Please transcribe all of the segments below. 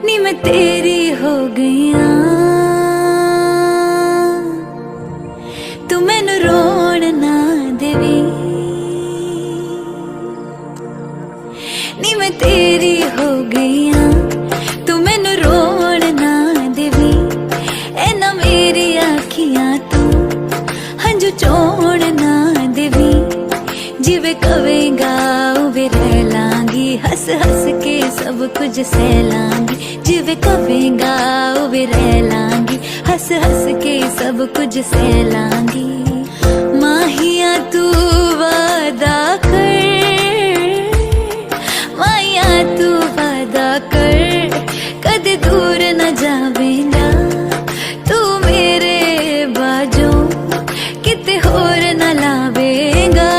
नी मैं तेरी हो गईया, तू मैनू रोण ना देवी। नी मैं तेरी हो गईया, तू मैनू रोण ना देवी। ऐना मेरी आखियां तू हंजू चोण ना देवी। जिवे कवेगा उवे रह लांगी, हंस हंस के सब कुछ सह लांगी। जिवे कवेगा उवे रह लांगी, हंस हंस के सब कुछ सह लांगी। माहिया तू वादा कर, माहिया तू वादा कर, कदे दूर न जावेगा तू मेरे बाजों, किते होर न लावेगा।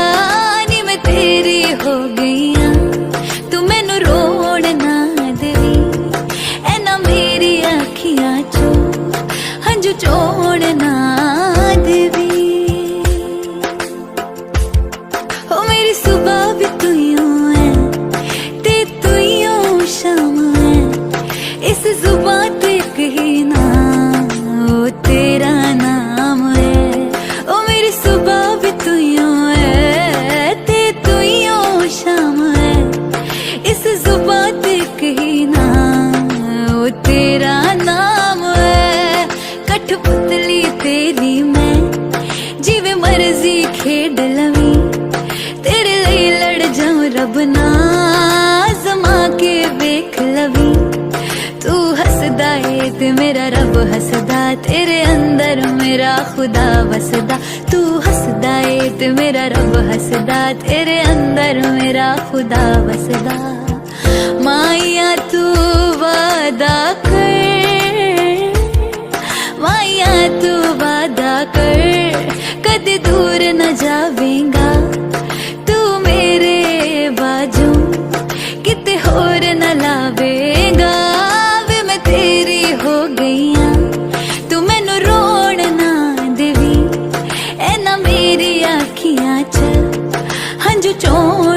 नी मैं तेरी हो गईया, तू मैनू रोण ना देवी। ऐना मेरी आखियां चो हंजू चोण ना देवी। ओ मेरी सुबह भी तू यूं है ते तू यूं शाम है, इस जुबान ते कही ना ओ तेरा नाम है। ओ मेरी सुबह भी तू यूं है ते तू यूं शाम है, इस जुबान ते कही ना ओ तेरा नाम है। कठपुतली तेरी मैं जिवे मर्जी खेड लवी, तेरे लिए लड़ जाऊं रब ना आज़मा के वेख लवी। तू हसदा है ते मेरा रब हसदा, तेरे अंदर मेरा खुदा वसदा। तू हसदा है ते मेरा रब हसदा, तेरे अंदर मेरा खुदा वसदा। माया तू वादा कर, माया तू वादा कर, कदे दूर न जावेगा तू मेरे बाजू, किते होर न लावेगा। वे मैं तेरी हो गईया, तू मैनू रोण ना देवी। ऐना मेरी आखियां च हंजू चोण